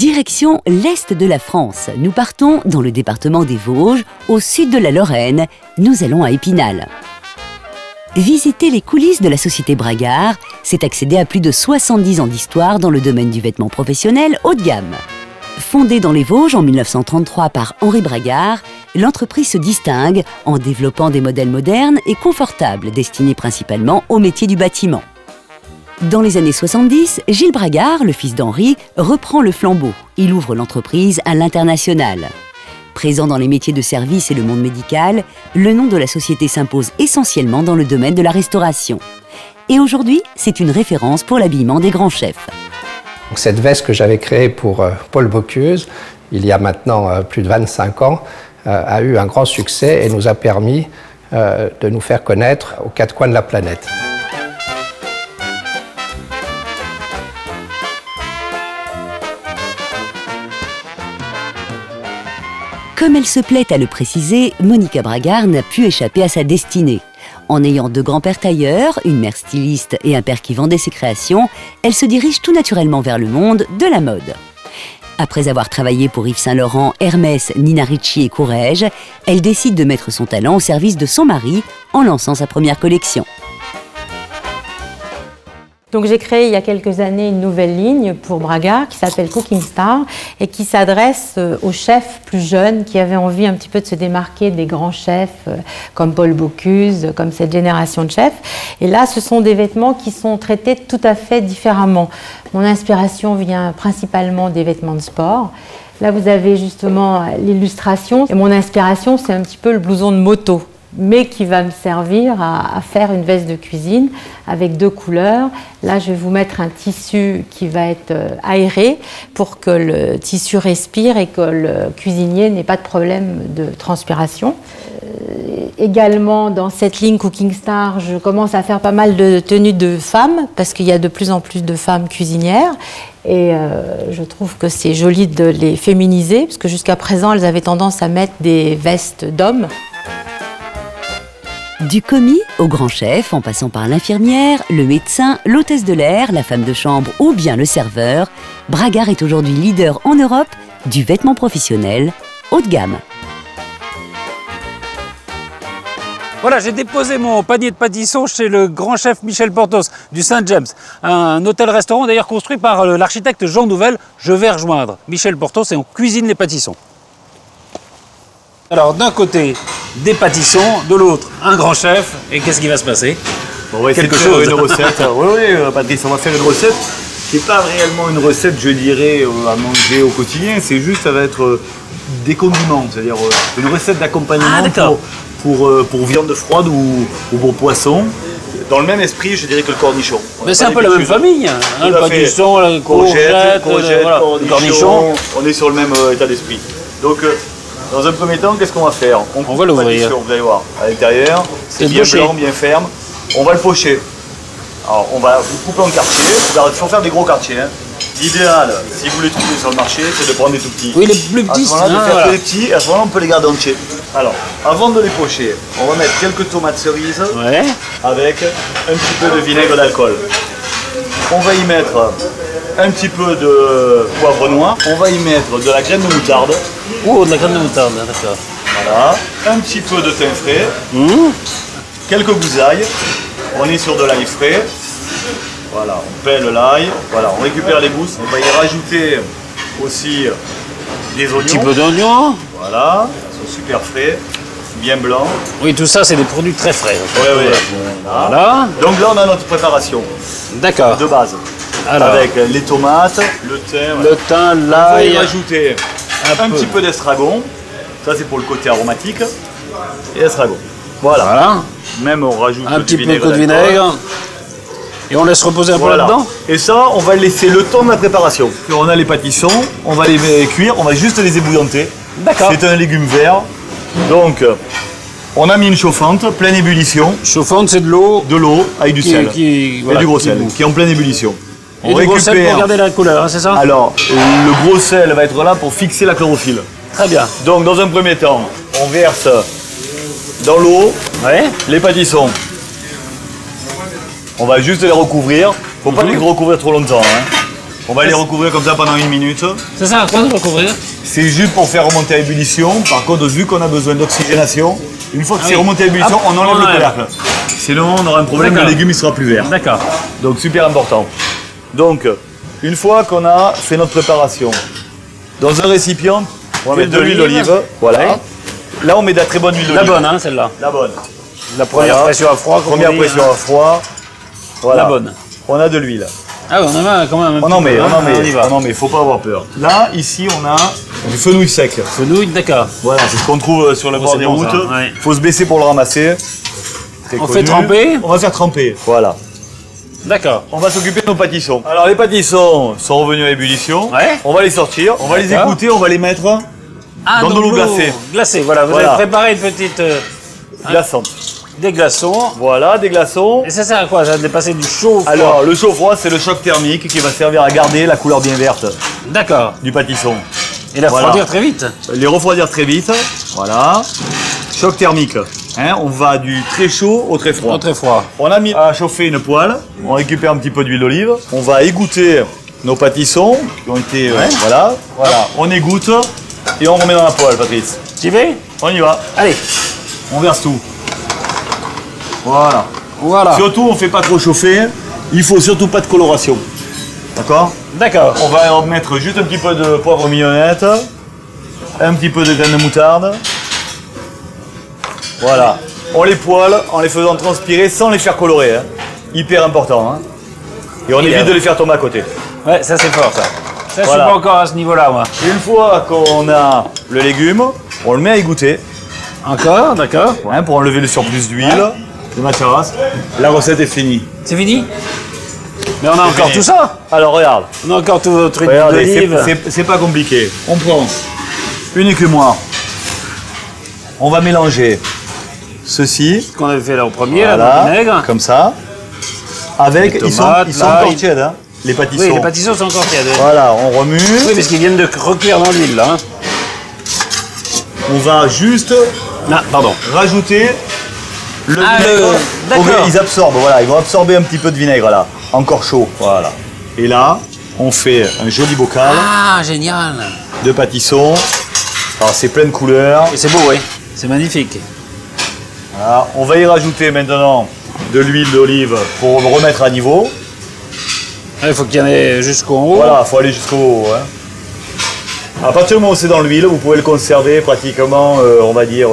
Direction l'Est de la France. Nous partons dans le département des Vosges, au sud de la Lorraine. Nous allons à Épinal. Visiter les coulisses de la société Bragard, c'est accéder à plus de 70 ans d'histoire dans le domaine du vêtement professionnel haut de gamme. Fondée dans les Vosges en 1933 par Henri Bragard, l'entreprise se distingue en développant des modèles modernes et confortables destinés principalement au métier du bâtiment. Dans les années 70, Gilles Bragard, le fils d'Henri, reprend le flambeau. Il ouvre l'entreprise à l'international. Présent dans les métiers de service et le monde médical, le nom de la société s'impose essentiellement dans le domaine de la restauration. Et aujourd'hui, c'est une référence pour l'habillement des grands chefs. Cette veste que j'avais créée pour Paul Bocuse, il y a maintenant plus de 25 ans, a eu un grand succès et nous a permis de nous faire connaître aux quatre coins de la planète. Comme elle se plaît à le préciser, Monica Bragard n'a pu échapper à sa destinée. En ayant deux grands-pères tailleurs, une mère styliste et un père qui vendait ses créations, elle se dirige tout naturellement vers le monde de la mode. Après avoir travaillé pour Yves Saint Laurent, Hermès, Nina Ricci et Courrèges, elle décide de mettre son talent au service de son mari en lançant sa première collection. Donc j'ai créé il y a quelques années une nouvelle ligne pour Bragard qui s'appelle Cooking Star et qui s'adresse aux chefs plus jeunes qui avaient envie un petit peu de se démarquer des grands chefs comme Paul Bocuse, comme cette génération de chefs. Et là, ce sont des vêtements qui sont traités tout à fait différemment. Mon inspiration vient principalement des vêtements de sport. Là, vous avez justement l'illustration. Et mon inspiration, c'est un petit peu le blouson de moto, mais qui va me servir à faire une veste de cuisine avec deux couleurs. Là, je vais vous mettre un tissu qui va être aéré pour que le tissu respire et que le cuisinier n'ait pas de problème de transpiration. Également, dans cette ligne Cooking Star, je commence à faire pas mal de tenues de femmes parce qu'il y a de plus en plus de femmes cuisinières. Et je trouve que c'est joli de les féminiser parce que jusqu'à présent, elles avaient tendance à mettre des vestes d'hommes. Du commis au grand chef, en passant par l'infirmière, le médecin, l'hôtesse de l'air, la femme de chambre ou bien le serveur, Bragard est aujourd'hui leader en Europe du vêtement professionnel haut de gamme. Voilà, j'ai déposé mon panier de pâtissons chez le grand chef Michel Portos du Saint-James, un hôtel-restaurant d'ailleurs construit par l'architecte Jean Nouvel. Je vais rejoindre Michel Portos et on cuisine les pâtissons. Alors d'un côté, des pâtissons, de l'autre, un grand chef. Et qu'est-ce qui va se passer? On va essayer de faire une recette. Oui, Patrice, on va faire une recette qui n'est pas réellement une recette, je dirais, à manger au quotidien. C'est juste, ça va être des condiments, c'est-à-dire une recette d'accompagnement pour viande froide ou pour poisson. Dans le même esprit, je dirais que le cornichon. Mais c'est un peu la même famille, hein, le pâtisson, la courgette, voilà, le cornichon. On est sur le même état d'esprit. Donc, dans un premier temps, qu'est-ce qu'on va faire? On va l'ouvrir. Vous allez voir, à l'intérieur, c'est bien blanc, bien ferme. On va le pocher. Alors, on va vous couper en quartiers. Il faut faire des gros quartiers. Hein. L'idéal, si vous les trouvez sur le marché, c'est de prendre des tout petits. Oui, les plus petits. À ce moment-là, de faire que les petits, et à ce moment-là, on peut les garder entiers. Alors, avant de les pocher, on va mettre quelques tomates cerises avec un petit peu de vinaigre d'alcool. On va y mettre un petit peu de poivre noir. On va y mettre de la graine de moutarde. Oh, de la graine de moutarde, d'accord. Voilà. Un petit peu de thym frais. Quelques gousailles. On est sur de l'ail frais. Voilà, on pèle l'ail. Voilà, on récupère les gousses. On va y rajouter aussi des oignons. Un petit peu d'oignons. Voilà, ils sont super frais, bien blancs. Oui, tout ça, c'est des produits très frais. Oui. Voilà. Donc là, on a notre préparation. D'accord. De base. Alors, avec les tomates, le thym, l'ail. On va y rajouter un petit peu d'estragon. Ça, c'est pour le côté aromatique. Et estragon. Voilà. Même on rajoute un petit peu de vinaigre. Et on laisse reposer un peu là-dedans. Et ça, on va laisser le temps de la préparation. On a les pâtissons, on va les cuire, on va juste les ébouillanter. D'accord. C'est un légume vert. Donc, on a mis une chauffante, pleine ébullition. Chauffante, c'est de l'eau. De l'eau avec du sel. Et du gros sel, qui est en pleine ébullition. Et du gros sel pour garder la couleur, hein, c'est ça? Alors, le gros sel va être là pour fixer la chlorophylle. Très bien. Donc, dans un premier temps, on verse dans l'eau les pâtissons. On va juste les recouvrir. Faut pas les recouvrir trop longtemps. Hein. On va les recouvrir comme ça pendant 1 minute. Ça sert à quoi de recouvrir? C'est juste pour faire remonter à ébullition. Par contre, vu qu'on a besoin d'oxygénation, une fois que c'est remonté à ébullition, on enlève le couvercle. Sinon, on aura un problème, le légume il sera plus vert. D'accord. Donc, super important. Donc, une fois qu'on a fait notre préparation, dans un récipient, on va mettre de l'huile d'olive. Voilà. Ouais. Là, on met de la très bonne huile d'olive. La bonne, hein, celle-là. La bonne. La première pression à froid. Première pression à froid. Voilà. La bonne. On a de l'huile. Ah oui, on en a quand même un on en met, on y va. Faut pas avoir peur. Là, ici, on a du fenouil sec. Fenouil, d'accord. Voilà, c'est ce qu'on trouve sur le bord des routes. Ouais. Faut se baisser pour le ramasser. On fait tremper. On va faire tremper, voilà. D'accord. On va s'occuper de nos pâtissons. Alors, les pâtissons sont revenus à ébullition. Ouais. On va les sortir, on va les écouter, on va les mettre dans de l'eau glacée. Glacée, voilà. Vous avez préparé une petite... glaçante. Des glaçons. Voilà, des glaçons. Et ça sert à quoi? Ça va passer du chaud au froid? Alors, le chaud froid, c'est le choc thermique qui va servir à garder la couleur bien verte. D'accord. Du pâtisson. Et la refroidir très vite. Les refroidir très vite. Voilà. Choc thermique. Hein, on va du très chaud au très froid. Au très froid. On a mis à chauffer une poêle. On récupère un petit peu d'huile d'olive. On va égoutter nos pâtissons qui ont été... voilà. On égoutte et on remet dans la poêle, Patrice. Tu y vas? On y va. Allez. On verse tout. Voilà. Surtout, on ne fait pas trop chauffer. Il faut surtout pas de coloration. D'accord? D'accord. On va en mettre juste un petit peu de poivre mignonnette, un petit peu de graines de moutarde. Voilà. On les poêle en les faisant transpirer sans les faire colorer. Hein. Hyper important. Hein. Et on évite de les faire tomber à côté. Ouais, ça c'est fort ça. Ça, je suis pas encore à ce niveau-là, moi. Une fois qu'on a le légume, on le met à égoutter. Encore, d'accord. Hein, pour enlever le surplus d'huile. De ma terrasse. La recette est finie. C'est fini? Mais on a encore tout ça. Alors regarde. On a encore tout notre huile d'olive. C'est pas compliqué. On prend une écumoire. On va mélanger ceci. Ce qu'on avait fait là au premier, voilà, là, dans le vinaigre. Comme ça. Avec, ils sont encore tièdes, hein, les pâtissons. Oui, les pâtissons sont encore tièdes. Voilà, on remue. Oui, parce qu'ils viennent de recuire dans l'huile, là. Hein. On va juste rajouter le vinaigre. D'accord. Ils absorbent, voilà, ils vont absorber un petit peu de vinaigre là, encore chaud, voilà. Et là, on fait un joli bocal. Ah, génial. De pâtissons. Alors c'est plein de couleurs. Et c'est beau, oui. C'est magnifique. Voilà. On va y rajouter maintenant de l'huile d'olive pour remettre à niveau. Il faut qu'il y en ait jusqu'au haut. Voilà, il faut aller jusqu'au haut. Hein. À partir du moment où c'est dans l'huile, vous pouvez le conserver pratiquement, on va dire,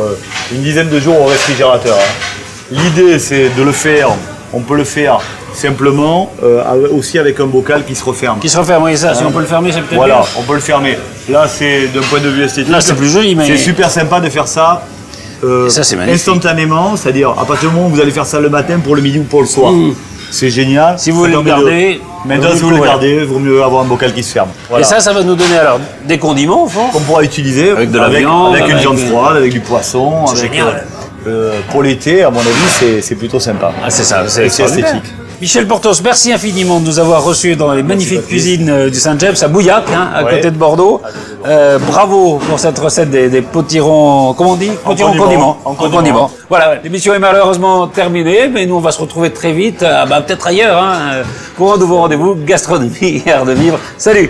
une dizaine de jours au réfrigérateur. Hein. L'idée, c'est de le faire, on peut le faire simplement, aussi avec un bocal qui se referme. Qui se referme, oui, ça, si on peut le fermer, c'est peut-être voilà, bien. on peut le fermer. Là, c'est d'un point de vue esthétique. Là, c'est plus joli, mais... C'est super sympa de faire ça, ça instantanément, c'est-à-dire à partir du moment où vous allez faire ça le matin pour le midi ou pour le soir. C'est génial. Si vous voulez le garder... Maintenant, si vous le gardez, il vaut mieux avoir un bocal qui se ferme. Voilà. Et ça va nous donner alors des condiments, au fond. Qu'on pourra utiliser avec de la viande, avec une viande froide, avec du poisson. C'est génial. Pour l'été, à mon avis, c'est plutôt sympa. Ah, c'est ça, c'est esthétique. Michel Porthos, merci infiniment de nous avoir reçus dans les magnifiques cuisines du Saint-James à Bouillac, hein, à côté de Bordeaux. Bravo pour cette recette des potirons, comment on dit? Potirons condiments. En condiments. Voilà, l'émission est malheureusement terminée, mais nous on va se retrouver très vite, peut-être ailleurs, hein, pour un nouveau rendez-vous gastronomie et art de vivre. Salut!